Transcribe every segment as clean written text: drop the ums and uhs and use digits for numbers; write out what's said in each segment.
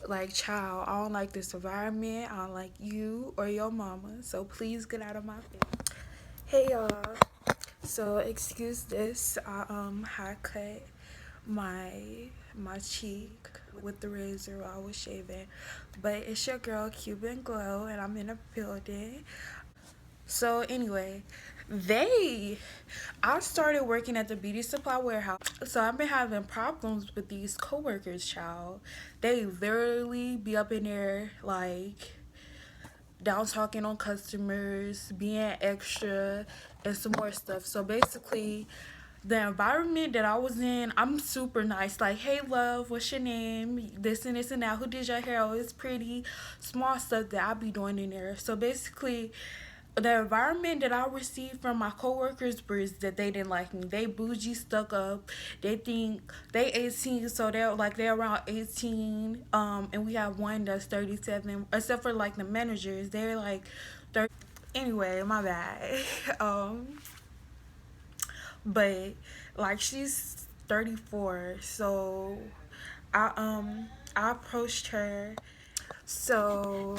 Like, child, I don't like this environment. I don't like you or your mama. So please get out of my face. Hey y'all. So excuse this. I had cut my cheek with the razor while I was shaving. But it's your girl Cuban Glow and I'm in a building. So anyway, I started working at the beauty supply warehouse. So I've been having problems with these coworkers, child. They literally be up in there like down talking on customers, being extra, and some more stuff. So basically, the environment that I was in, I'm super nice. Like, hey, love, what's your name? This and that. Who did your hair? Oh, it's pretty. Small stuff that I be doing in there. So basically, the environment that I received from my coworkers was that they didn't like me. They bougie, stuck up. They think they 18, so they're around 18. And we have one that's 37. Except for like the managers, they're like 30. Anyway, my bad. But like she's 34, so I approached her. So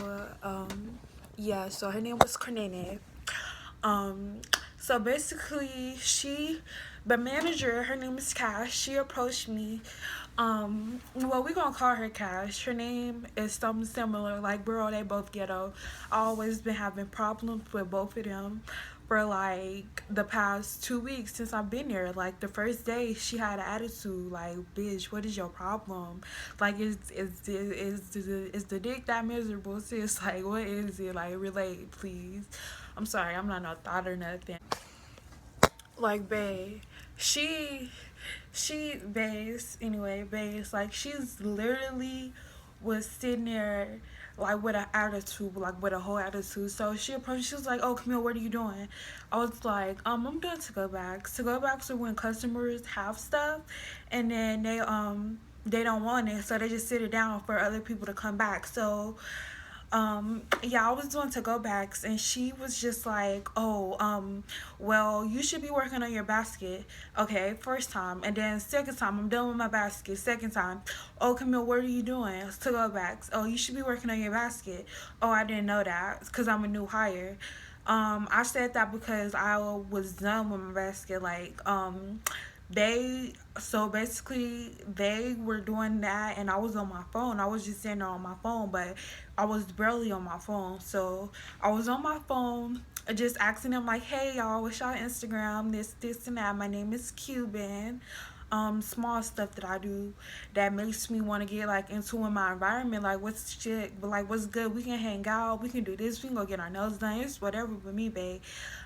yeah, so her name was Cornene. Um, so basically, the manager, her name is Cash. She approached me. Well, we gonna call her Cash. Her name is something similar. Like, bro, they both ghetto. I always been having problems with both of them for like the past 2 weeks since I've been here. Like the first day, she had an attitude. Like, bitch, what is your problem? Like, is the dick that miserable? Sis, like, what is it? Like, relate, please. I'm sorry, I'm not no thought or nothing. Like, babe, she babe, like, she's literally was sitting there like with an attitude, like with a whole attitude. So she approached, she was like, oh, Camille, what are you doing? I was like, I'm doing to go back. To go back to when customers have stuff and then they don't want it, so they just sit it down for other people to come back. So yeah, I was doing to go backs and she was just like, oh, well, you should be working on your basket. Okay, first time. And then second time, I'm done with my basket. Second time, oh, Camille, what are you doing? To go backs. Oh, you should be working on your basket. Oh, I didn't know that because I'm a new hire. I said that because I was done with my basket. Like, they so basically they were doing that and I was on my phone. I was just sitting there on my phone, but I was barely on my phone. So I was on my phone just asking them like, hey y'all, what's y'all Instagram, this and that. My name is Cuban. Small stuff that I do that makes me want to get like into in my environment. Like, what's shit, but like, what's good? We can hang out, we can do this, we can go get our nails done. It's whatever with me, babe.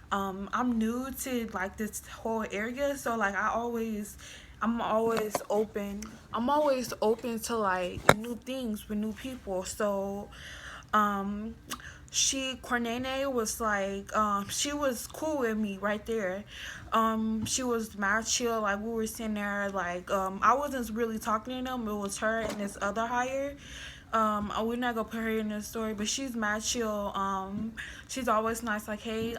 I'm new to like this whole area, so like I'm always open. I'm always open to like new things with new people. So um Cornene was like, she was cool with me right there. She was mad chill. Like, we were sitting there, like, I wasn't really talking to them. It was her and this other hire. We're not gonna put her in the story, but she's mad chill. She's always nice. Like, hey,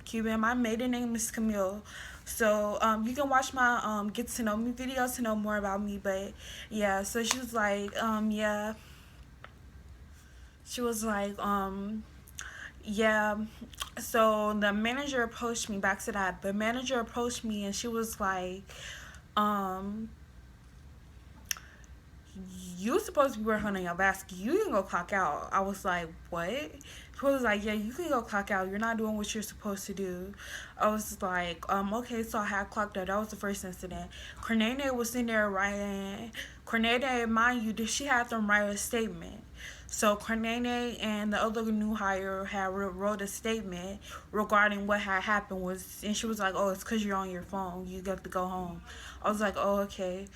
Cuban, my maiden name is Camille. So, you can watch my get to know me video to know more about me. But yeah, so she was like, yeah, she was like, yeah. So the manager approached me, back to that. The manager approached me and she was like, um, you supposed to be working on your basket. You can go clock out. I was like, what? He was like, yeah, you can go clock out. You're not doing what you're supposed to do. I was like, okay, so I had clocked out. That was the first incident. Cornene was in there writing. Cornene, mind you, she had them write a statement. So Cornene and the other new hire had wrote a statement regarding what had happened was, and she was like, "Oh, it's because you're on your phone. You got to go home." I was like, "Oh, okay."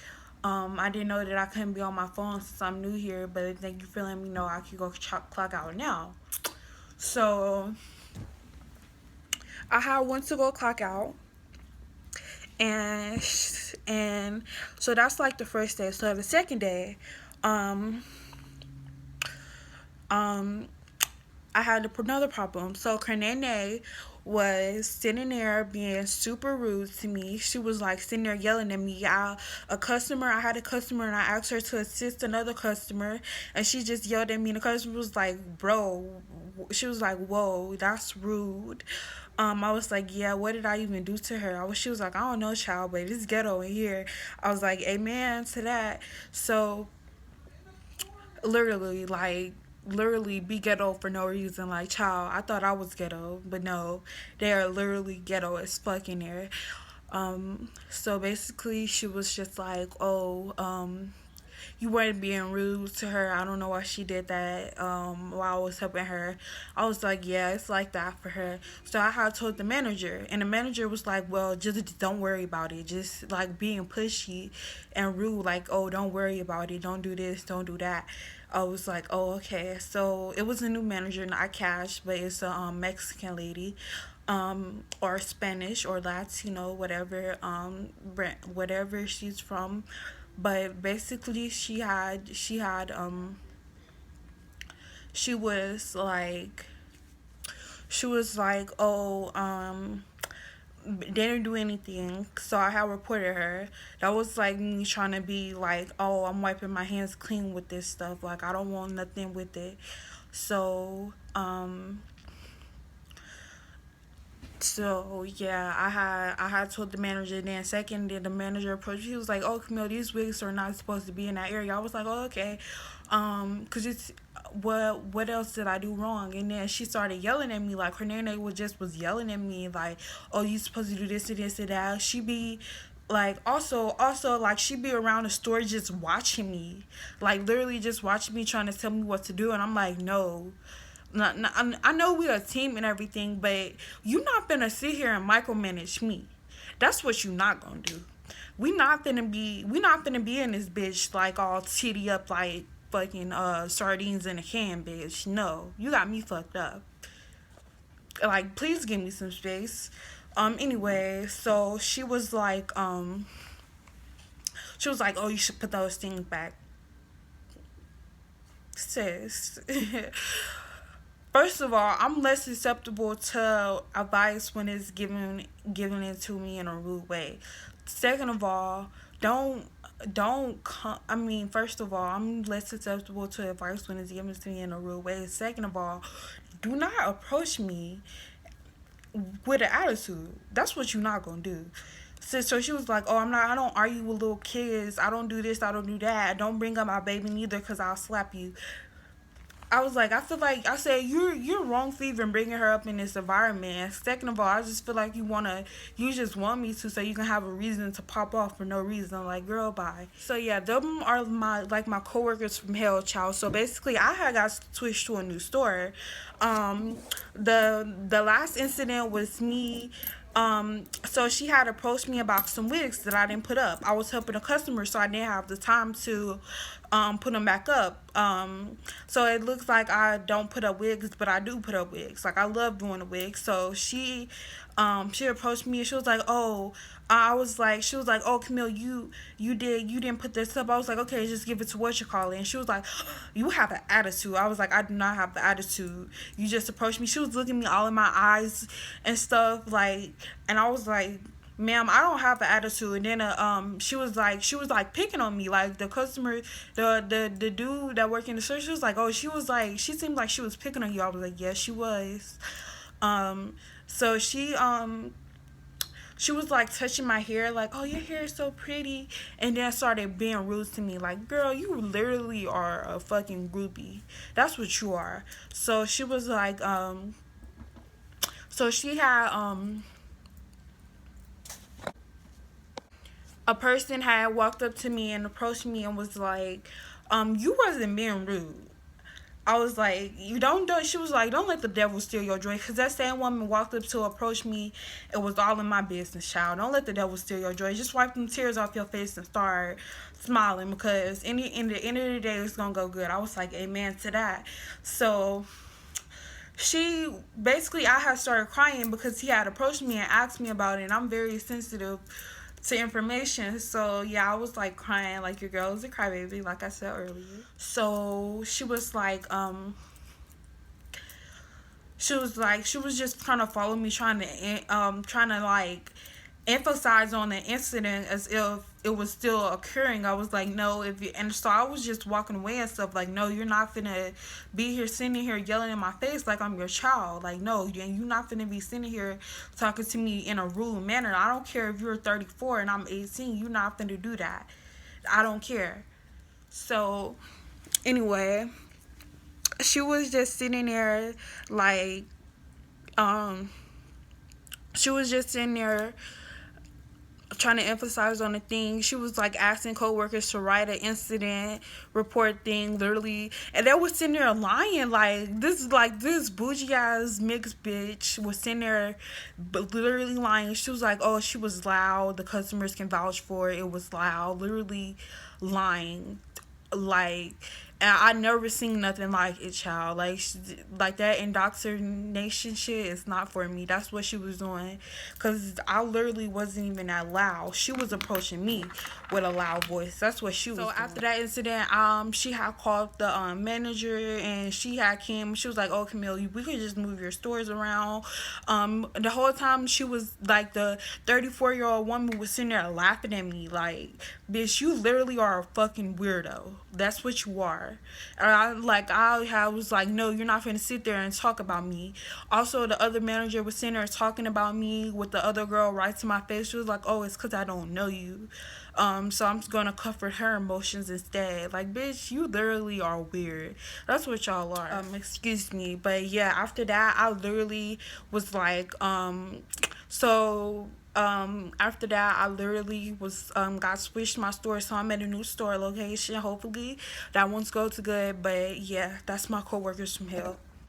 I didn't know that I couldn't be on my phone since I'm new here, but thank you for letting me know I could go clock out now. So I had went to go clock out, and so that's like the first day. So the second day, um, um, I had another problem. So Nene was sitting there being super rude to me. She was like sitting there yelling at me. I had a customer and I asked her to assist another customer, and she just yelled at me. And the customer was like, "Bro," she was like, "Whoa, that's rude." I was like, "Yeah, what did I even do to her?" She was like, "I don't know, child, but it's ghetto in here." I was like, "Amen to that." So literally, literally be ghetto for no reason. Like, child, I thought I was ghetto, but no, they are literally ghetto as fuck in there. So basically she was just like, "Oh, you weren't being rude to her. I don't know why she did that while I was helping her." I was like, "Yeah, it's like that for her." So I had told the manager, and the manager was like, "Well, just don't worry about it. Just like being pushy and rude, like, oh, don't worry about it. Don't do this, don't do that." I was like, "Oh, okay." So it was a new manager, not Cash, but it's a Mexican lady, or Spanish or Latino, whatever, whatever she's from. But basically she was like, "Oh, they didn't do anything." So I had reported her. That was like me trying to be like, "Oh, I'm wiping my hands clean with this stuff. Like, I don't want nothing with it." So yeah, I had told the manager. Then second, then the manager approached. He was like, "Oh, Camille, these wigs are not supposed to be in that area." I was like, "Oh, okay," cause it's what else did I do wrong? And then she started yelling at me. Like, her name was yelling at me like, "Oh, you supposed to do this and this and that." She be like, also like, she be around the store just watching me, like literally just watching me, trying to tell me what to do, and I'm like, "No." I know we're a team and everything, but you not gonna sit here and micromanage me. That's what you not gonna do. We not gonna be in this bitch like all titty up like fucking sardines in a can, bitch. No, you got me fucked up. Like, please give me some space. Anyway, so she was like, "Oh, you should put those things back." Sis. First of all, I'm less susceptible to advice when it's given it to me in a rude way. Second of all, I mean, first of all, I'm less susceptible to advice when it's given to me in a rude way. Second of all, do not approach me with an attitude. That's what you're not gonna do. So she was like, "Oh, I don't argue with little kids. I don't do this. I don't do that. Don't bring up my baby neither, cause I'll slap you." I was like, I feel like, I said, you're wrong for even bringing her up in this environment. And second of all, I just feel like you just want me to, so you can have a reason to pop off for no reason. Like, girl, bye. So yeah, them are my coworkers from hell, child. So basically, I had got switched to a new store. The last incident was me. So she had approached me about some wigs that I didn't put up. I was helping a customer, so I didn't have the time to put them back up. So it looks like I don't put up wigs, but I do put up wigs. Like, I love doing the wigs. So she approached me and she was like, "Oh," she was like, "Oh, Camille, you didn't put this up." I was like, "Okay, just give it to what you call it." And she was like, "You have an attitude." I was like, "I do not have the attitude. You just approached me." She was looking me all in my eyes and stuff, like, and I was like, "Ma'am, I don't have an attitude." And then she was like picking on me, like the customer, the dude that worked in the store. She was like, "Oh," she seemed like she was picking on you. I was like, "Yes, she was." So she was like touching my hair, like, "Oh, your hair is so pretty," and then started being rude to me, like, "Girl, you literally are a fucking groupie. That's what you are." So she was like, so she had a person had walked up to me and approached me and was like, "You wasn't being rude." I was like, "You don't do." She was like, "Don't let the devil steal your joy." Because that same woman walked up to approach me. It was all in my business, child. Don't let the devil steal your joy. Just wipe them tears off your face and start smiling, because in the end of the day, it's going to go good. I was like, amen to that. So I had started crying because he had approached me and asked me about it. And I'm very sensitive to information. So yeah, I was like crying, like, your girl is a crybaby, like I said earlier. So she was like, she was just trying to follow me, trying to like emphasize on the incident as if it was still occurring. I was like, no, if you, and so I was just walking away and stuff, like, no, you're not finna be here sitting here yelling in my face like I'm your child. Like, no, you're not finna be sitting here talking to me in a rude manner. I don't care if you're 34 and I'm 18, you're not finna do that. I don't care. So anyway, she was just sitting there like, she was just sitting there trying to emphasize on the thing. She was like asking coworkers to write an incident report thing, literally, and they was sitting there lying. Like this bougie ass mixed bitch was sitting there, but literally lying. She was like, "Oh, she was loud. The customers can vouch for it. It was loud." Literally lying, like. And I never seen nothing like it, child. Like that indoctrination shit is not for me. That's what she was doing, cause I literally wasn't even that loud. She was approaching me with a loud voice. That's what she was doing. So after that incident, she had called the manager, and she had came. She was like, "Oh, Camille, we could just move your stores around." The whole time she was like, the 34-year-old woman was sitting there laughing at me like, "Bitch, you literally are a fucking weirdo. That's what you are." And I was like, "No, you're not gonna sit there and talk about me." Also, the other manager was sitting there talking about me with the other girl right to my face. She was like, "Oh, it's because I don't know you. So I'm just gonna comfort her emotions instead." Like, bitch, you literally are weird. That's what y'all are. Excuse me. But yeah, after that, I literally was like, after that, I literally was got switched my store, so I'm at a new store location. Hopefully that one's go to good. But yeah, that's my coworkers from hell.